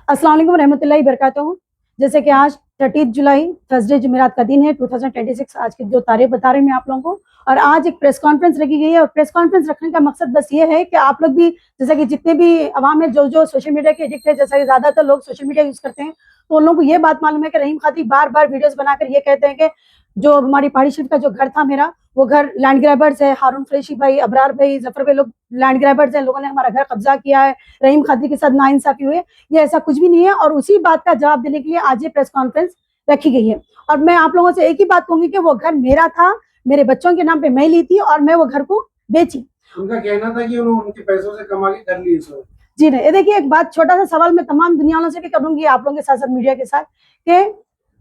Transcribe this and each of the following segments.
अस्सलाम वालेकुम रहमतुल्लाहि बरकातहू। जैसे कि आज 30 जुलाई थर्सडे जुमेरात का दिन है 2026। आज की जो तारीख बता रही हूँ मैं आप लोगों को। और आज एक प्रेस कॉन्फ्रेंस रखी गई है और प्रेस कॉन्फ्रेंस रखने का मकसद बस ये है कि आप लोग भी, जैसे कि जितने भी अवाम है जो सोशल मीडिया के एडिक्ट है, जैसा कि ज्यादातर लोग सोशल मीडिया यूज करते हैं, तो उन लोगों को ये बात मालूम है कि रहीम खादी बार बार वीडियोस बनाकर ये कहते हैं कि जो हमारी पहाड़ी शरीफ का जो घर था मेरा, वो घर लैंड ग्रैबर्स है, हारून कुरैशी भाई, अबरार भाई, जफर भाई, लोग लैंड ग्रैबर्स हैं, लोगों ने हमारा घर कब्जा किया है, रहीम खादी के साथ नाइंसाफी हुई है। ये ऐसा कुछ भी नहीं है और उसी बात का जवाब देने के लिए आज ये प्रेस कॉन्फ्रेंस रखी गई है। और मैं आप लोगों से एक ही बात कहूंगी कि वो घर मेरा था, मेरे बच्चों के नाम पे मैं ली थी और मैं वो घर को बेची। उनका कहना था कि उन्होंने उनके पैसों से कमा के कर ली। जी नहीं, ये देखिए एक बात, छोटा सा सवाल मैं तमाम दुनिया वालों से भी करूंगी, आप लोगों के साथ साथ मीडिया के साथ, कि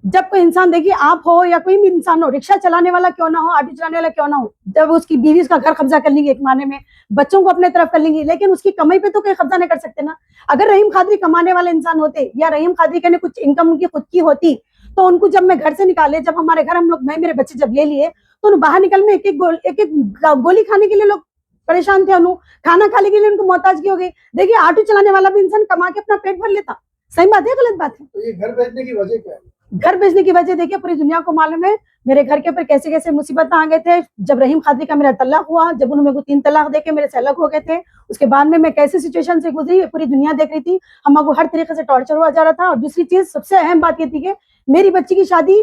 जब कोई इंसान, देखिए आप हो या कोई भी इंसान हो, रिक्शा चलाने वाला क्यों ना हो, ऑटो चलाने वाला क्यों ना हो, जब उसकी बीवी उसका घर कब्जा कर लेंगी एक माने में, बच्चों को अपने तरफ कर लेंगी, लेकिन उसकी कमाई पे तो कोई कब्जा नहीं कर सकते ना। अगर रहीम खादरी कमाने वाले इंसान होते या रहीम खादरी के कुछ इनकम उनकी खुद की होती, तो उनको जब मैं घर से निकाले, जब हमारे घर हम लोग, मैं मेरे बच्चे जब ले लिए, तो बाहर निकल में एक एक गोली खाने के लिए लोग परेशान थे, खाना खाने के लिए उनको मोहताजगी हो गई। देखिए ऑटो चलाने वाला भी इंसान कमा के अपना पेट भर लेता। सही बात है, गलत बात है? तो ये घर बेचने की वजह क्या है? घर बेचने की वजह देखिए पूरी दुनिया को मालूम है, मेरे घर के ऊपर कैसे कैसे मुसीबत आ गए थे। जब रहीम खादी का मेरा तलाक हुआ, जब उन्होंने मेरे को 3 तलाक देके मेरे से अलग हो गए थे, उसके बाद में मैं कैसे सिचुएशन से गुजरी पूरी दुनिया देख रही थी। हमको हर तरीके से टॉर्चर हुआ जा रहा था। और दूसरी चीज, सबसे अहम बात ये थी कि मेरी बच्ची की शादी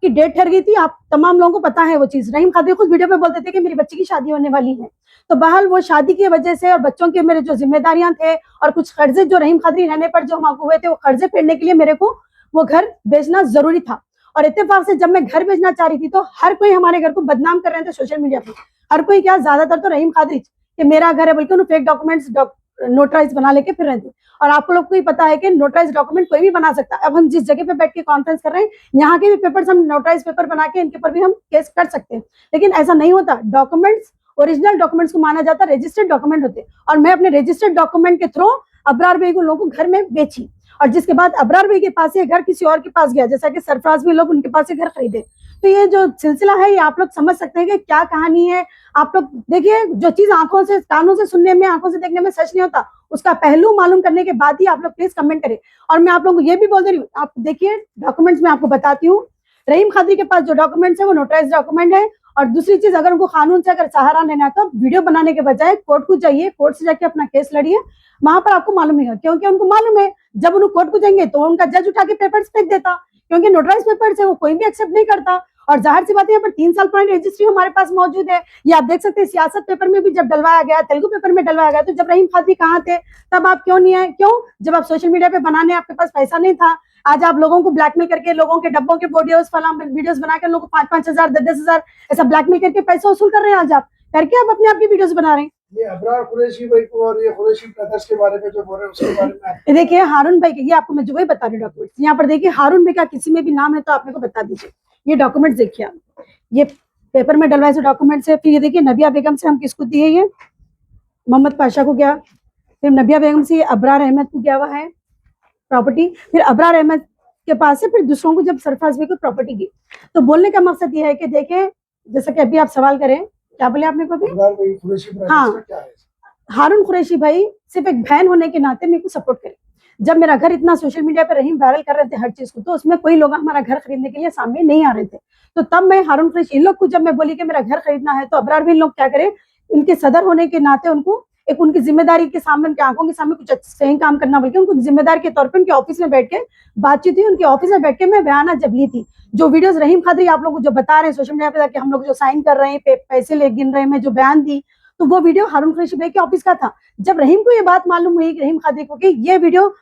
की डेट ठहर गई थी। आप तमाम लोगों को पता है वो चीज, रहीम खादी खुद वीडियो पे बोलते थे कि मेरी बच्ची की शादी होने वाली है। तो बहरहाल वो शादी की वजह से और बच्चों के मेरे जो जिम्मेदारियां थे और कुछ कर्जे जो रहीम खादी रहने पर जो हमको हुए थे, वो कर्जे फेडने के लिए मेरे को वो घर बेचना जरूरी था। और इत्तेफाक से जब मैं घर बेचना चाह रही थी, तो हर कोई हमारे घर को बदनाम कर रहे थे सोशल मीडिया पे। हर कोई क्या, ज्यादातर तो रहीम खादरी कि मेरा घर है, बल्कि उन्होंने फेक डॉक्यूमेंट्स नोटराइज बना लेके फिर रहे थे। और आप लोग को ही पता है कि नोटराइज डॉक्यूमेंट कोई भी बना सकता है। अब हम जिस जगह पे बैठ के कॉन्फ्रेंस कर रहे हैं, यहाँ के भी पेपर्स हम नोटराइज पेपर बना के इनके ऊपर भी हम केस कर सकते हैं, लेकिन ऐसा नहीं होता। डॉक्यूमेंट्स ओरिजिनल डॉक्यूमेंट्स को माना जाता है, रजिस्टर्ड डॉक्यूमेंट होते। और मैं अपने रजिस्टर्ड डॉक्यूमेंट के थ्रू अबरार भाई को लोगों को घर में बेची, और जिसके बाद अबरार भाई के पास ये घर किसी और के पास गया, जैसा कि सरफराज भी लोग उनके पास से घर खरीदे। तो ये जो सिलसिला है, ये आप लोग समझ सकते हैं कि क्या कहानी है। आप लोग देखिए, जो चीज आंखों से कानों से सुनने में, आंखों से देखने में सच नहीं होता, उसका पहलू मालूम करने के बाद ही आप लोग प्लीज कमेंट करें। और मैं आप लोगों को ये भी बोल दे रही हूँ, आप देखिए डॉक्यूमेंट्स में आपको बताती हूँ, रहीम खादरी के पास जो डॉक्यूमेंट्स है वो नोटराइज डॉक्यूमेंट है। और दूसरी चीज, अगर उनको कानून से अगर सहारा लेना है तो वीडियो बनाने के बजाय कोर्ट को जाइए, कोर्ट से जाके अपना केस लड़िए, वहां पर आपको मालूम है, क्योंकि उनको मालूम है जब उन्हें कोर्ट को जाएंगे तो उनका जज उठा के पेपर्स फेंक देता, क्योंकि नोटराइज पेपर्स है, वो कोई भी एक्सेप्ट नहीं करता। और जाहिर सी बात है, यहाँ पर 3 साल पुरानी रजिस्ट्री हमारे पास मौजूद है। ये आप देख सकते हैं, सियासत पेपर में भी जब डलवाया गया, तेलुगु पेपर में डलवाया गया, तो जब रहीम खादरी कहाँ थे तब आप क्यों नहीं आए? क्यों? जब आप सोशल मीडिया पे बनाने आपके पास पैसा नहीं था। आज आप लोगों को ब्लैकमेल करके, लोगों के डब्बों के वीडियोस बनाकर लोगों को 5-5 हजार 10-10 हजार ऐसा ब्लैकमेल करके पैसा वसूल कर रहे हैं। आज आप करके आप अपने आप की वीडियोस बना रहे हैं। ये अबरार कुरैशी भाई को और ये कुरैशी ब्रदर्स के बारे में जो बोल रहे हैं उसके बारे में देखिए हारून भाई के, ये आपको मैं जो वही बता रही हूँ डॉक्यूमेंट्स, यहाँ पर देखिए हारून भाई का किसी में भी नाम है तो आप मेरे को बता दीजिए। ये डॉक्यूमेंट्स देखिए आप, ये पेपर में डलवाए डॉक्यूमेंट्स है। फिर ये देखिए नबिया बेगम से हम किसको दिए, ये मोहम्मद पाशा को गया, फिर नबिया बेगम से अबरार अहमद को गया हुआ है प्रॉपर्टी, फिर अबरार अहमद के पास से फिर दूसरों को जब सरफराज भाई को प्रॉपर्टी दी। तो बोलने का मकसद ये है कि देखें, जैसा कि अभी आप सवाल करें, क्या बोले आपने को भी? हाँ, हारून कुरैशी भाई सिर्फ एक बहन होने के नाते मेरे को सपोर्ट करे। जब मेरा घर इतना सोशल मीडिया पे रहीम वायरल कर रहे थे हर चीज को, तो उसमें कोई लोग हमारा घर खरीदने के लिए सामने नहीं आ रहे थे। तो तब मैं हारून कुरैशी, इन लोग को जब मैं बोली कि मेरा घर खरीदना है, तो अबरार भी लोग क्या करे, इनके सदर होने के नाते उनको एक उनकी जिम्मेदारी के सामने, उनकी आंखों के सामने कुछ सही काम करना, बल्कि उनको जिम्मेदार के तौर पर उनके ऑफिस में बैठ के बातचीत हुई। उनके ऑफिस में बैठ के मैं बयाना जब ली थी, जो वीडियोस रहीम खादरी आप लोग को जो बता रहे हैं सोशल मीडिया पे जाके, हम लोग जो साइन कर रहे हैं, पैसे ले गिन रहे हैं, मैं जो बयान दी, तो वो वीडियो हारून कुरैशी भाई के ऑफिस का था। जब रहीम को ये बात मालूम हुई, रहीम खादरी को, कि ये वीडियो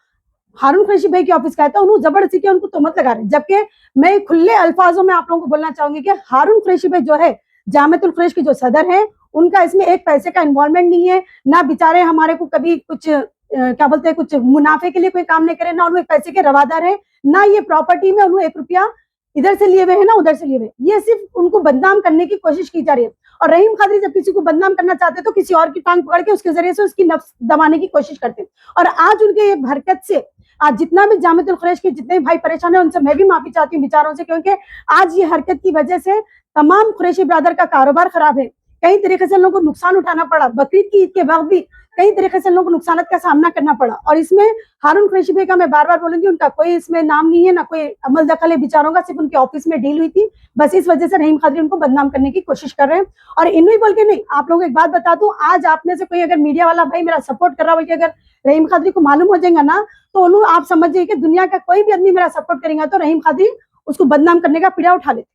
हारून कुरैशी भाई के ऑफिस का है, तो उन्होंने जबरदस्ती के उनको तोहमत लगा रहे हैं। जबकि मैं खुले अल्फाजों में आप लोगों को बोलना चाहूंगी कि हारून कुरैशी भाई जो है, जामियतुल कुरैश के जो सदर है, उनका इसमें एक पैसे का इन्वॉल्वमेंट नहीं है। ना बेचारे हमारे को कभी कुछ क्या बोलते हैं, कुछ मुनाफे के लिए कोई काम नहीं करे, ना उन्होंने पैसे के रवादार है, ना ये प्रॉपर्टी में उन्होंने 1 रुपया इधर से लिए हुए है ना उधर से लिए हुए। ये सिर्फ उनको बदनाम करने की कोशिश की जा रही है। और रहीम खादरी जब किसी को बदनाम करना चाहते हैं तो किसी और की टांग पकड़ के उसके जरिए से उसकी नफ्स दबाने की कोशिश करते हैं। और आज उनके ये हरकत से आज जितना भी जामियतुल कुरैश के जितने भाई परेशान है, उनसे मैं भी माफी चाहती हूँ बेचारों से, क्योंकि आज ये हरकत की वजह से तमाम कुरैशी ब्रदर का कारोबार खराब है। कई तरीके से लोगों को नुकसान उठाना पड़ा, बकरीद की ईद के वक्त भी कई तरीके से लोगों को नुकसान का सामना करना पड़ा। और इसमें हारून कुरैशी भाई का मैं बार बार बोलूंगी, उनका कोई इसमें नाम नहीं है, ना कोई अमल दखल है बेचारों का, सिर्फ उनके ऑफिस में डील हुई थी, बस इस वजह से रहीम खादरी उनको बदनाम करने की कोशिश कर रहे हैं। और इन्हीं बोल के नहीं, आप लोगों को एक बात बता दूं, आज आप में से कोई अगर मीडिया वाला भाई मेरा सपोर्ट कर रहा हो, बल्कि अगर रहीम खादरी को मालूम हो जाएगा ना, तो उन्होंने आप समझ जाइए कि दुनिया का कोई भी आदमी मेरा सपोर्ट करेगा तो रहीम खादरी उसको बदनाम करने का पीड़ा उठा लेते,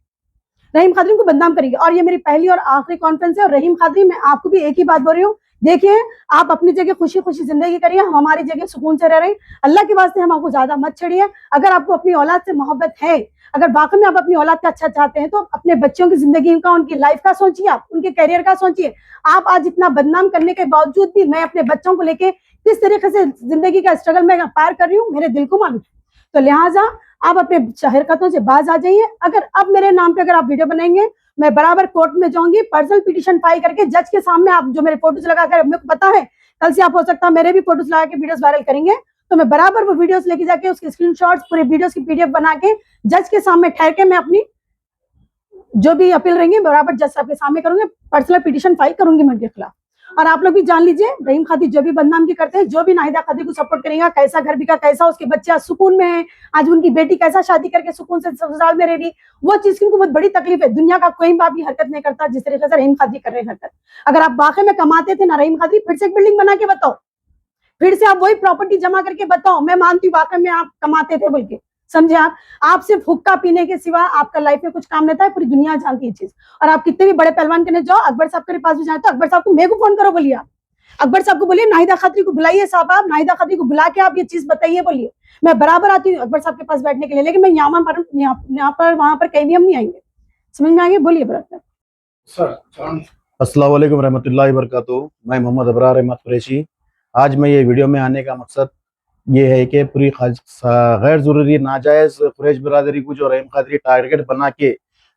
रहीम खादरी को बदनाम करेगी। और ये मेरी पहली और आखिरी कॉन्फ्रेंस है। और रहीम खादरी, मैं आपको भी एक ही बात बोल रही हूँ, देखिए आप अपनी जगह खुशी खुशी जिंदगी करिए, हम हमारी जगह सुकून से रह रहे हैं। अल्लाह के वास्ते हम आपको ज्यादा मत छेड़िए। अगर आपको अपनी औलाद से मोहब्बत है, अगर वाकई में आप अपनी औलाद का अच्छा चाहते हैं, तो अपने बच्चों की जिंदगी का, उनकी लाइफ का सोचिए, आप उनके करियर का सोचिए। आप आज इतना बदनाम करने के बावजूद भी मैं अपने बच्चों को लेके किस तरीके से जिंदगी का स्ट्रगल में पार कर रही हूँ, मेरे दिल को मालूम है। तो लिहाजा आप अपने हरकतों से बाज आ जाइए। अगर अब मेरे नाम पे अगर आप वीडियो बनाएंगे, मैं बराबर कोर्ट में जाऊंगी, पर्सनल पिटीशन फाइल करके जज के सामने। आप जो मेरे फोटोज लगाकर, मेरे को पता है कल से आप हो सकता है मेरे भी फोटोज लगा के वीडियोस वायरल करेंगे, तो मैं बराबर वो वीडियोस लेके जाके उसके स्क्रीनशॉट्स, पूरे वीडियोस की पीडीएफ बना के जज के सामने ठहर के मैं अपनी जो भी अपील रहेंगे बराबर जज साहब के सामने करूंगी, पर्सनल पिटीशन फाइल करूंगी मैं उनके खिलाफ। और आप लोग भी जान लीजिए, रहीम खादी जो भी बदनाम की करते हैं, जो भी नाहिदा खादी को सपोर्ट करेगा, कैसा घर बिका, कैसा उसके बच्चे आज सुकून में है, आज उनकी बेटी कैसा शादी करके सुकून से ससुराल में रह रही, वो चीज की उनको बहुत बड़ी तकलीफ है। दुनिया का कोई बाप ये हरकत नहीं करता जिस तरीके से रहीम खादी कर रहे हैं हरकत। अगर आप वाकई में कमाते थे ना रहीम खादी, फिर से एक बिल्डिंग बना के बताओ, फिर से आप वही प्रॉपर्टी जमा करके बताओ, मैं मानती हूँ वाकई में आप कमाते थे बोल के, समझे। आप सिर्फ हुक्का पीने के सिवा आपका लाइफ में कुछ काम नहीं था, पूरी दुनिया जानती है चीज। और आप कितने भी बड़े पहलवान करने जाओ, अकबर साहब के पास भी जाए तो अकबर साहब को मेरे को फोन करो, बोलिए आप अकबर साहब को बोलिए नाहिदा खादी को बुलाइए, साहब आप नाहिदा खादी को बुला के आप ये चीज बताइए, बोलिए मैं बराबर आती हूँ अकबर साहब के पास बैठने के लिए, लेकिन मैं यहाँ पर वहां पर कहीं भी हम नहीं आएंगे। समझ में आएंगे, बोलिए बराबर सर। अस्सलाम वालेकुम रहमतुल्लाहि व बरकातुहू। मैं मोहम्मद अबरार अहमद कुरैशी। आज मैं ये वीडियो में आने का मकसद ये है कि पूरी गैर ज़रूरी नाजायज़ कुरैश बिरादरी को जो रहीम खादरी टारगेट बना के,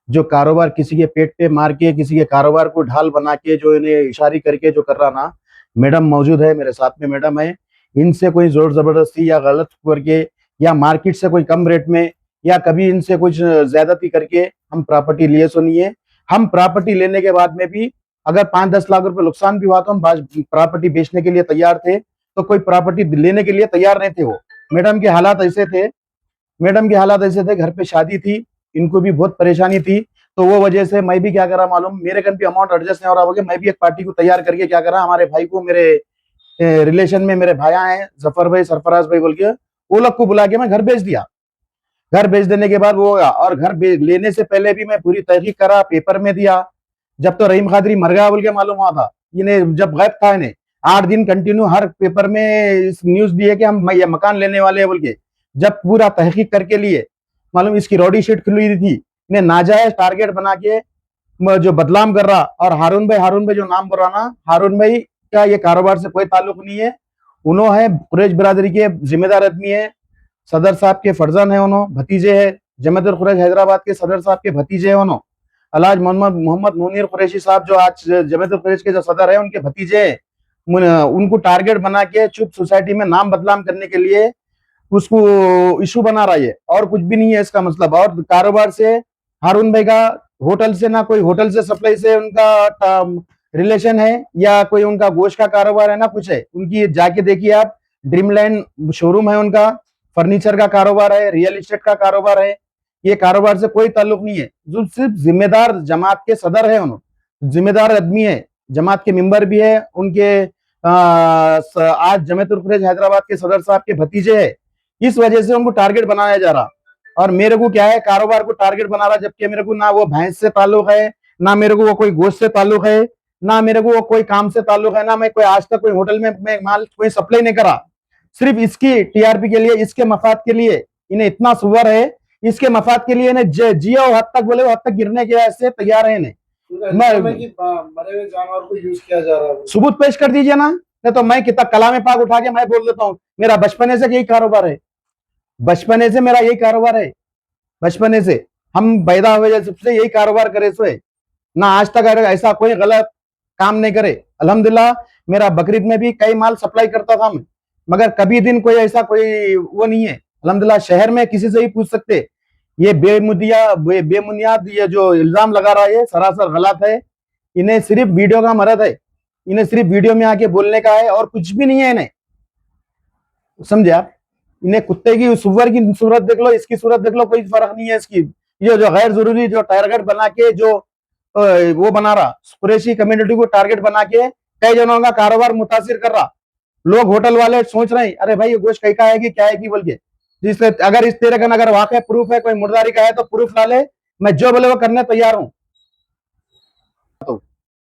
जो कारोबार किसी के पेट पे मार के, किसी के कारोबार को ढाल बना के, जो इन्हें इशारी करके जो कर रहा ना, मैडम मौजूद है मेरे साथ में, मैडम है, इनसे कोई जोर ज़बरदस्ती या गलत करके या मार्केट से कोई कम रेट में या कभी इनसे कुछ ज़्यादती करके हम प्रॉपर्टी लिए सुनिए। हम प्रॉपर्टी लेने के बाद में भी अगर 5-10 लाख रुपए नुकसान भी हुआ तो हम प्रॉपर्टी बेचने के लिए तैयार थे, तो कोई प्रॉपर्टी लेने के लिए तैयार नहीं थे। वो मैडम के हालात ऐसे थे, मैडम के हालात ऐसे थे, घर पे शादी थी, इनको भी बहुत परेशानी थी, तो वो वजह से मैं भी क्या करा मालूम, मेरे कन भी अमाउंट एडजस्ट नहीं हो रहा होगा, मैं भी एक पार्टी को तैयार करके क्या करा, हमारे भाई को, मेरे रिलेशन में मेरे भाया हैं जफर भाई, सरफराज भाई बोल के, वो लोग को बुला के मैं घर भेज दिया। घर भेज देने के बाद वो होगा, और घर लेने से पहले भी मैं पूरी तहकीक करा, पेपर में दिया। जब तो रहीम खादरी मर गया बोल के मालूम हुआ था, इन्हें जब गायब था, इन्हें 8 दिन कंटिन्यू हर पेपर में इस न्यूज दिए कि हम ये मकान लेने वाले हैं बोल के। जब पूरा तहकीक करके लिए, मालूम इसकी रोडी शीट खुली थी, इन्हें नाजायज टारगेट बना के जो बदनाम कर रहा। और हारून भाई जो नाम बोल रहा ना, हारून भाई का ये कारोबार से कोई ताल्लुक नहीं है। उन्होंने कुरैश बिरादरी के जिम्मेदार आदमी है, सदर साहब के फर्जन है, उन्होंने भतीजे है, जमात कुरैश हैदराबाद के सदर साहब के भतीजे है, उन्होंने अलाज मोहम्मद मुनीर कुरैशी साहब जो आज जमात कुरैश के जो सदर है, उनके भतीजे हैं। उनको टारगेट बना के चुप सोसाइटी में नाम बदनाम करने के लिए उसको इशू बना रहा है, और कुछ भी नहीं है इसका मतलब। और कारोबार से हारून भाई का होटल से ना कोई होटल से सप्लाई से उनका रिलेशन है, या कोई उनका गोश्त का कारोबार है, ना कुछ है। उनकी जाके देखिए आप, ड्रीमलैंड शोरूम है उनका, फर्नीचर का कारोबार है, रियल एस्टेट का कारोबार है। ये कारोबार से कोई ताल्लुक नहीं है। जो सिर्फ जिम्मेदार जमात के सदर है, उन्होंने जिम्मेदार आदमी है, जमात के मेंबर भी है, उनके आज जमात कुरैश हैदराबाद के सदर साहब के भतीजे है। इस वजह से उनको टारगेट बनाया जा रहा, और मेरे को क्या है, कारोबार को टारगेट बना रहा, जबकि मेरे को ना वो भैंस से ताल्लुक है, ना मेरे को वो कोई गोश्त से ताल्लुक है, ना मेरे को वो कोई काम से ताल्लुक है, ना मैं कोई आज तक कोई होटल में मैं माल कोई सप्लाई नहीं करा। सिर्फ इसकी टीआरपी के लिए, इसके मफाद के लिए इन्हें इतना सुवर है, इसके मफाद के लिए इन्हें जिया हद तक बोले हद तक गिरने के ऐसे तैयार है इन्हें। मरे हुए जानवर को यूज किया जा रहा है, सबूत पेश कर दीजिए ना, नहीं तो मैं कितना कलाम पाक उठा के मैं बोल देता हूँ। मेरा बचपने से यही कारोबार है, बचपने से मेरा यही कारोबार है, बचपने से हम पैदा हुए जब से यही कारोबार करे सोए ना, आज तक ऐसा कोई गलत काम नहीं करे। अल्हम्दुलिल्लाह मेरा बकरीद में भी कई माल सप्लाई करता था मैं, मगर कभी दिन कोई ऐसा कोई वो नहीं है। अल्हम्दुलिल्लाह शहर में किसी से ही पूछ सकते, ये बेबुनियाद ये जो इल्जाम लगा रहा है सरासर गलत है। इन्हें सिर्फ वीडियो का मरद है, इन्हें सिर्फ वीडियो में आके बोलने का है और कुछ भी नहीं है इन्हें, समझे आप। इन्हें कुत्ते की सुअर की सूरत देख लो, इसकी सूरत देख लो, कोई फर्क नहीं है इसकी। ये जो गैर जरूरी जो टारगेट बना के जो वो बना रहा, कुरैशी कम्युनिटी को टारगेट बना के कई जनों का कारोबार मुतासिर कर रहा। लोग होटल वाले सोच रहे हैं अरे भाई ये गोश्त कहीं का है कि क्या है कि बोल के, जिससे अगर इस तरह का अगर वाकई प्रूफ है, कोई मुर्दारी का है तो प्रूफ ला ले, मैं जो बोले वो करने तैयार हूं। तो